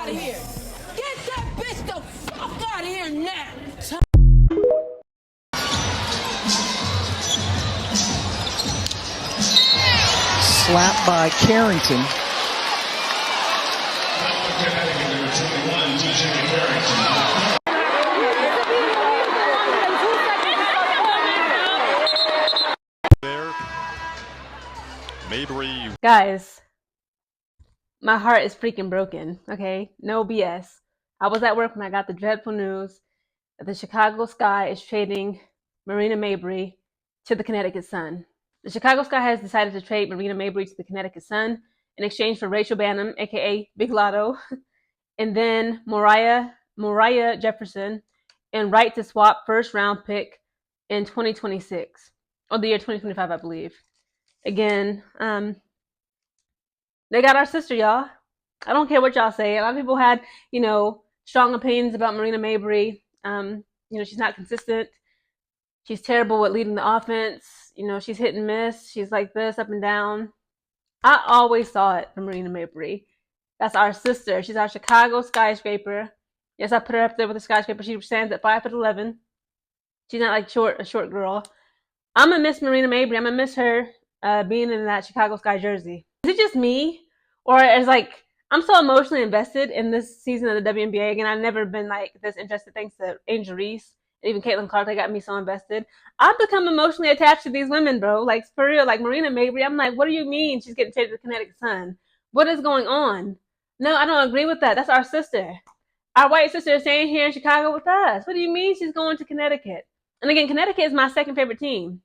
out of here. Get that bitch the fuck out of here now. Slap by Carrington. There, Mabrey. Guys, my heart is freaking broken, okay? No BS. I was at work when I got the dreadful news that the Chicago Sky is trading Marina Mabrey to the Connecticut Sun. The Chicago Sky has decided to trade Marina Mabrey to the Connecticut Sun in exchange for Rachel Bannum, aka Big Lotto, and then Moriah Jefferson, and right to swap first round pick in 2026, or the year 2025, I believe. Again, they got our sister, y'all. I don't care what y'all say. A lot of people had, strong opinions about Marina Mabrey. She's not consistent. She's terrible at leading the offense. She's hit and miss. She's like this, up and down. I always saw it from Marina Mabrey. That's our sister. She's our Chicago skyscraper. Yes, I put her up there with the skyscraper. She stands at 5'11". She's not like a short girl. I'm gonna miss Marina Mabrey. I'm gonna miss her being in that Chicago Sky jersey. Is it just me, or is like I'm so emotionally invested in this season of the WNBA? Again, I've never been like this interested, thanks to Angel Reese and even Caitlin Clark. They got me so invested. I've become emotionally attached to these women, bro. Like for real, like Marina Mabrey. I'm like, what do you mean she's getting traded to the Connecticut Sun? What is going on? No, I don't agree with that. That's our sister. Our white sister is staying here in Chicago with us. What do you mean she's going to Connecticut? And again, Connecticut is my second favorite team.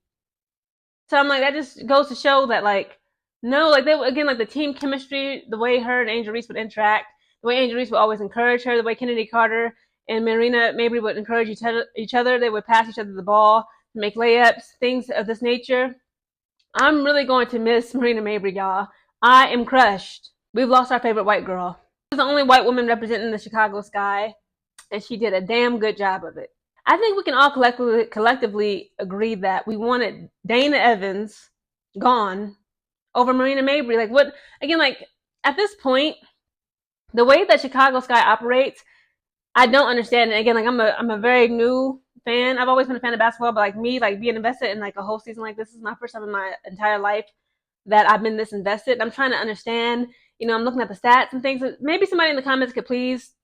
So I'm like, that just goes to show that, like, no, like the team chemistry, the way her and Angel Reese would interact, the way Angel Reese would always encourage her, the way Kennedy Carter and Marina Mabrey would encourage each other. They would pass each other the ball, make layups, things of this nature. I'm really going to miss Marina Mabrey, y'all. I am crushed. We've lost our favorite white girl. She was the only white woman representing the Chicago Sky, and she did a damn good job of it. I think we can all collectively agree that we wanted Dana Evans gone over Marina Mabrey. Like what? Again, like at this point, the way that Chicago Sky operates, I don't understand. And again, like I'm a very new fan. I've always been a fan of basketball, but like me, like being invested in like a whole season like this is my first time in my entire life that I've been this invested. I'm trying to understand. I'm looking at the stats and things. Maybe somebody in the comments could please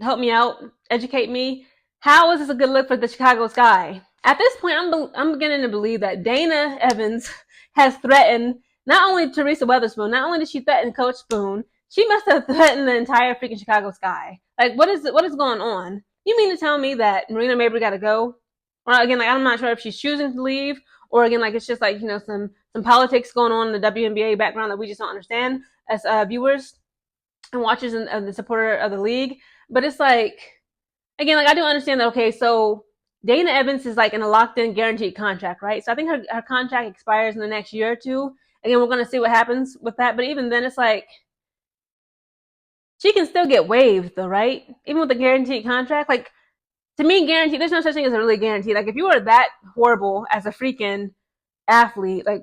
help me out, educate me. How is this a good look for the Chicago Sky? At this point, I'm beginning to believe that Dana Evans has threatened not only Teresa Weatherspoon, not only did she threaten Coach Spoon, she must have threatened the entire freaking Chicago Sky. Like, what is going on? You mean to tell me that Marina Mabrey got to go? Or again, like I'm not sure if she's choosing to leave, or again, like it's just like some politics going on in the WNBA background that we just don't understand as viewers and watchers and the supporter of the league. But it's like, again, like I do understand that. Okay, so Dana Evans is like in a locked-in, guaranteed contract, right? So I think her contract expires in the next year or two. Again, we're gonna see what happens with that. But even then, it's like she can still get waived, though, right? Even with the guaranteed contract, like to me, guaranteed. There's no such thing as a really guaranteed. Like if you are that horrible as a freaking athlete, like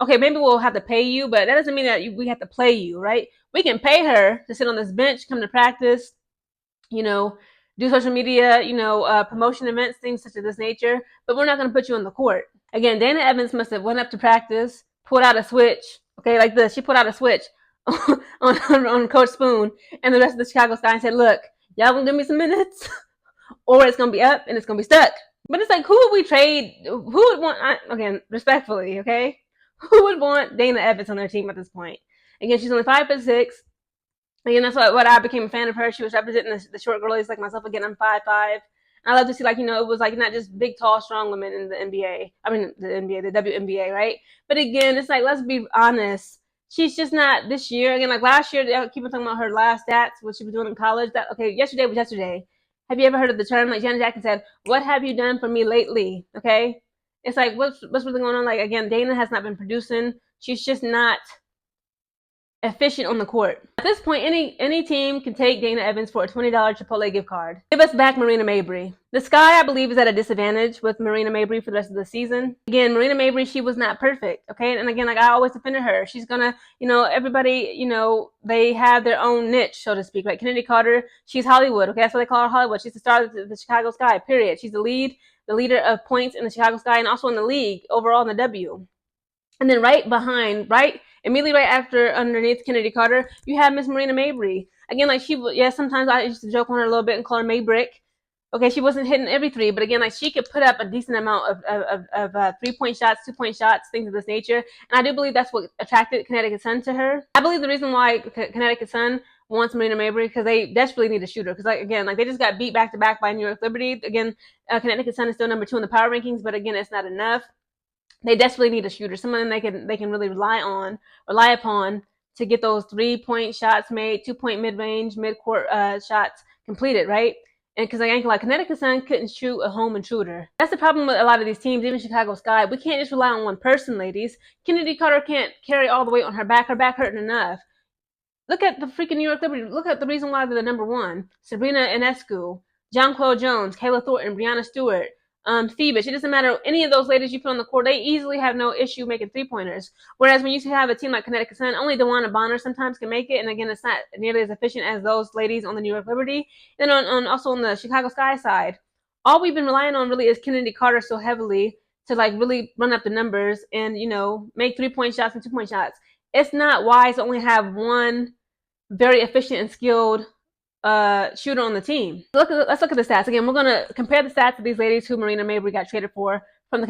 okay, maybe we'll have to pay you, but that doesn't mean that we have to play you, right? We can pay her to sit on this bench, come to practice, do social media, promotion events, things such as this nature, but we're not going to put you on the court. Again, Dana Evans must have went up to practice, pulled out a switch, okay, like this. She pulled out a switch on Coach Spoon and the rest of the Chicago Sky and said, look, y'all gonna give me some minutes or it's going to be up and it's going to be stuck. But it's like, who would we trade? Who would want, again, respectfully, okay? Who would want Dana Evans on their team at this point? Again, she's only 5'6". Again, that's what I became a fan of her. She was representing the short girlies like myself. Again, I'm 5'5". I love to see, it was like not just big, tall, strong women in the NBA. I mean, the NBA, the WNBA, right? But again, it's like, let's be honest. She's just not this year. Again, like last year, I keep on talking about her last stats, what she was doing in college. Yesterday was yesterday. Have you ever heard of the term? Like Janet Jackson said, what have you done for me lately? Okay? It's like, what's really going on? Like, again, Dana has not been producing. She's just not efficient on the court. At this point, any team can take Dana Evans for a $20 Chipotle gift card. Give us back Marina Mabrey. The Sky, I believe, is at a disadvantage with Marina Mabrey for the rest of the season. Again, Marina Mabrey, she was not perfect, okay? And again, like I always defended her. She's gonna, everybody, they have their own niche, so to speak. Like Kennedy Carter, she's Hollywood, okay? That's what they call her, Hollywood. She's the star of the Chicago Sky, period. She's the leader of points in the Chicago Sky and also in the league overall in the W. And then immediately right after, underneath Kennedy Carter, you have Miss Marina Mabrey. Again, like sometimes I used to joke on her a little bit and call her Maybrick. Okay, she wasn't hitting every three, but again, like she could put up a decent amount of 3-point shots, 2-point shots, things of this nature. And I do believe that's what attracted Connecticut Sun to her. I believe the reason why Connecticut Sun wants Marina Mabrey because they desperately need a shooter. Because they just got beat back to back by New York Liberty. Again, Connecticut Sun is still number 2 in the power rankings, but again, it's not enough. They desperately need a shooter, someone they can really rely upon to get those 3-point shots made, 2-point mid-range, mid-court shots completed, right? And because like Connecticut Sun couldn't shoot a home intruder. That's the problem with a lot of these teams, even Chicago Sky. We can't just rely on one person, ladies. Kennedy Carter can't carry all the weight on her back. Her back hurting enough. Look at the freaking New York Liberty. Look at the reason why they're the number 1. Sabrina Ionescu, Jonquil Jones, Kayla Thornton, Brianna Stewart, Phoebus. It doesn't matter any of those ladies you put on the court, they easily have no issue making 3-pointers. Whereas when you have a team like Connecticut Sun, only DeWanna Bonner sometimes can make it, and again, it's not nearly as efficient as those ladies on the New York Liberty. Then also on the Chicago Sky side, all we've been relying on really is Kennedy Carter so heavily to like really run up the numbers and make 3-point shots and 2-point shots. It's not wise to only have one very efficient and skilled shooter on the team. Let's look at the stats. Again, we're going to compare the stats of these ladies who Marina Mabrey got traded for from the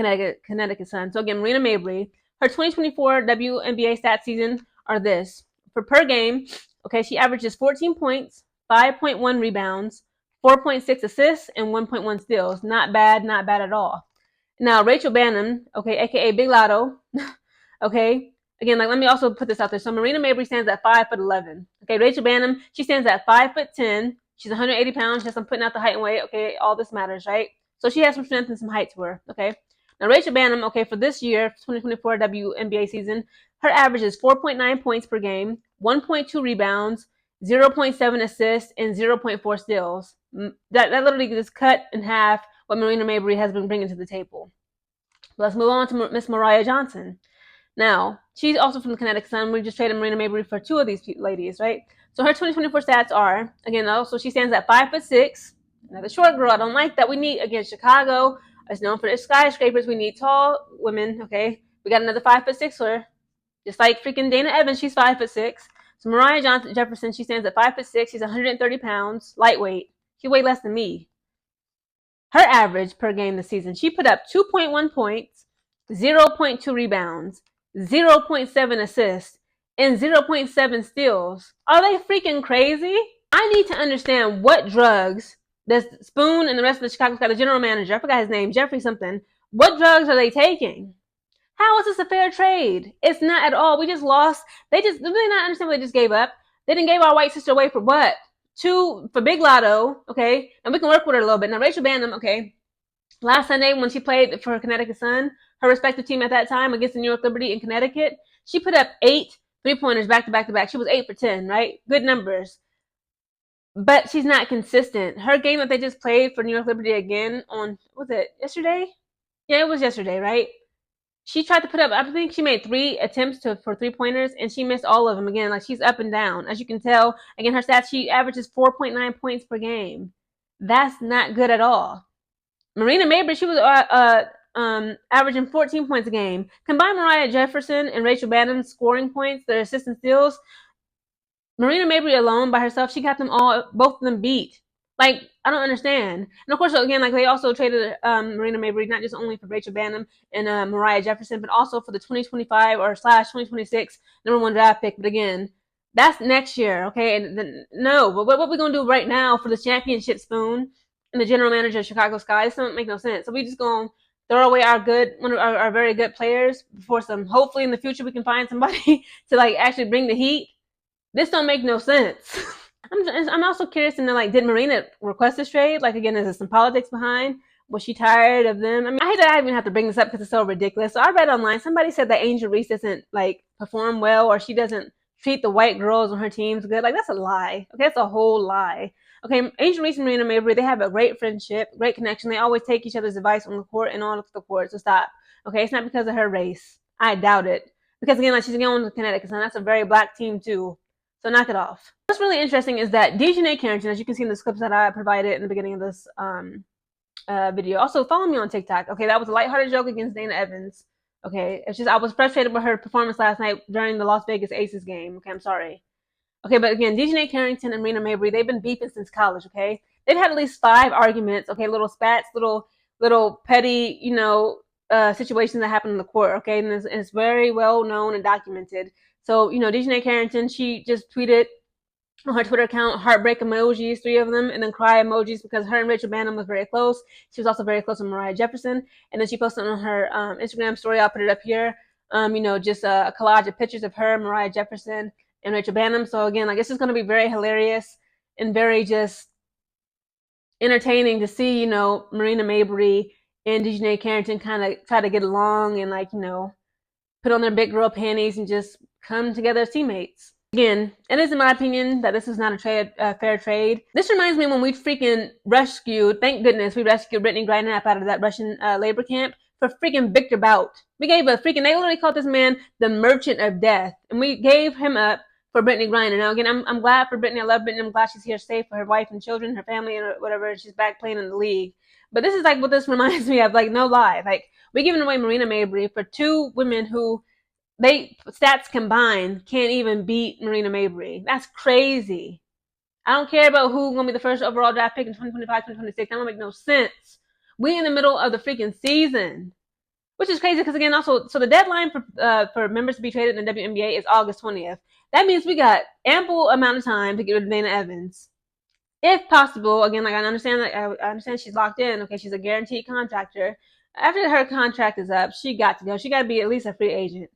Connecticut Sun. So again, Marina Mabrey, her 2024 WNBA stats season are this. For per game, okay, she averages 14 points, 5.1 rebounds, 4.6 assists, and 1.1 steals. Not bad at all. Now, Rachel Banham, okay, aka Big Lotto, okay, again, like let me also put this out there. So Marina Mabrey stands at 5'11". Okay, Rachel Banham, she stands at 5'10". She's 180 pounds. Yes, I'm putting out the height and weight. Okay, all this matters, right? So she has some strength and some height to her. Okay. Now Rachel Banham, okay, for this year, 2024 WNBA season, her average is 4.9 points per game, 1.2 rebounds, 0.7 assists, and 0.4 steals. That literally just cut in half what Marina Mabrey has been bringing to the table. Let's move on to Miss Mariah Johnson. Now, she's also from the Connecticut Sun. We just traded Marina Mabrey for 2 of these ladies, right? So her 2024 stats are, again, also she stands at 5'6". Another short girl. I don't like that. We need, again, Chicago is known for their skyscrapers. We need tall women, okay? We got another 5'6" just like freaking Dana Evans. She's 5'6". So Mariah Jefferson, she stands at 5'6". She's 130 pounds, lightweight. She weighed less than me. Her average per game this season, she put up 2.1 points, 0.2 rebounds, 0.7 assists, and 0.7 steals. Are they freaking crazy? I need to understand what drugs does Spoon and the rest of the Chicago Sky, the general manager, I forgot his name, Jeffrey something, what drugs are they taking? How is this a fair trade? It's not at all. We just lost. They just really not understand what they just gave up. They didn't give our white sister away for what? For Big Lotto, okay? And we can work with her a little bit. Now, Rachel Banham, okay, last Sunday when she played for Connecticut Sun, her respective team at that time against the New York Liberty in Connecticut, she put up 8 3-pointers back to back to back. She was 8 for 10, right? Good numbers. But she's not consistent. Her game that they just played for New York Liberty again on, was it yesterday? Yeah, it was yesterday, right? She tried to put up, I think she made 3 attempts for 3-pointers, and she missed all of them. Again, like she's up and down. As you can tell, again, her stats, she averages 4.9 points per game. That's not good at all. Marina Mabrey, she was averaging 14 points a game. Combine Mariah Jefferson and Rachel Banham's scoring points, their assists and steals. Marina Mabrey alone by herself, she got them all, both of them beat. Like, I don't understand. And of course, again, like they also traded Marina Mabrey not just only for Rachel Banham and Mariah Jefferson, but also for the 2025 or / 2026 #1 draft pick. But again, that's next year, okay? And then, no, but what we're gonna do right now for the championship Spoon and the general manager of Chicago Sky, this doesn't make no sense. So we just gonna throw away one of our very good players for some. Hopefully, in the future, we can find somebody to like actually bring the heat. This don't make no sense. I'm also curious to know, like, did Marina request this trade? Like, again, is there some politics behind? Was she tired of them? I mean, I hate that I even have to bring this up because it's so ridiculous. So I read online, somebody said that Angel Reese doesn't, like, perform well or she doesn't treat the white girls on her teams good. Like, that's a lie. Okay, that's a whole lie. Okay, Angel Reese and Marina Mabrey, they have a great friendship, great connection. They always take each other's advice on the court and off the court. So stop. Okay, it's not because of her race. I doubt it. Because again, like, she's going to Connecticut Sun. That's a very black team too. So knock it off. What's really interesting is that Dijonai and Carrington, as you can see in the clips that I provided in the beginning of this video. Also, follow me on TikTok. Okay, that was a lighthearted joke against Dana Evans. Okay, it's just I was frustrated with her performance last night during the Las Vegas Aces game. Okay, I'm sorry. Okay, but again, Dijonai Carrington and Marina Mabrey, they've been beefing since college. Okay, they've had at least 5 arguments. Okay, little spats, little petty, situations that happen in the court. Okay, and it's very well known and documented. So, Dijonai Carrington, she just tweeted on her Twitter account heartbreak emojis, 3 of them, and then cry emojis because her and Rachel Bannum was very close. She was also very close to Mariah Jefferson. And then she posted on her Instagram story, I'll put it up here, just a collage of pictures of her, Mariah Jefferson, and Rachel Bannum. So again, like, this is going to be very hilarious and very just entertaining to see, Marina Mabrey and Dijonai Carrington kind of try to get along and, like, put on their big girl panties and just come together as teammates. Again, it is in my opinion that this is not a fair trade. This reminds me when we freaking rescued, thank goodness we rescued Brittany Griner out of that Russian labor camp for freaking Victor Bout. We gave they literally called this man the Merchant of Death, and we gave him up for Brittany Griner. Now again, I'm glad for Brittany. I love Brittany. I'm glad she's here safe for her wife and children, her family, and whatever. She's back playing in the league. But this is like what this reminds me of, like, no lie. Like, we're giving away Marina Mabrey for 2 women who stats combined can't even beat Marina Mabrey. That's crazy. I don't care about who's going to be the first overall draft pick in 2025, 2026. That don't make no sense. We in the middle of the freaking season, which is crazy because, again, also, so the deadline for members to be traded in the WNBA is August 20th. That means we got ample amount of time to get rid of Dana Evans, if possible. Again, like, I understand she's locked in. Okay, she's a guaranteed contractor. After her contract is up, she got to go. She got to be at least a free agent.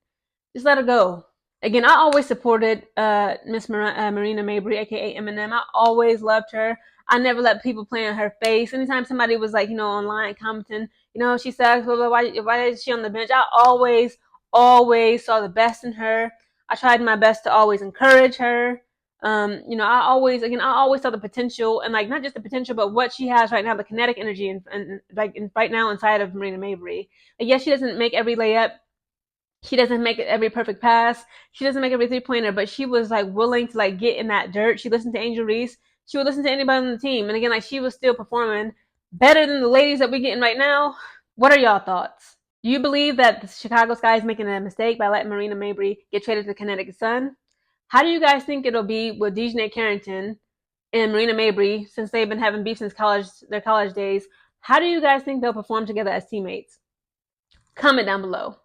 Just let her go. Again, I always supported Miss Marina Mabrey, aka Eminem. I always loved her. I never let people play in her face. Anytime somebody was, like, online commenting, she sucks, blah, blah, why is she on the bench? I always saw the best in her. I tried my best to always encourage her. I always saw the potential, and, like, not just the potential, but what she has right now, the kinetic energy, and right now inside of Marina Mabrey. Like, yes, she doesn't make every layup. She doesn't make every perfect pass. She doesn't make every 3-pointer, but she was, like, willing to, like, get in that dirt. She listened to Angel Reese. She would listen to anybody on the team. And again, like, she was still performing better than the ladies that we're getting right now. What are y'all thoughts? Do you believe that the Chicago Sky is making a mistake by letting Marina Mabrey get traded to the Connecticut Sun? How do you guys think it'll be with Dijonai Carrington and Marina Mabrey, since they've been having beef since their college days? How do you guys think they'll perform together as teammates? Comment down below.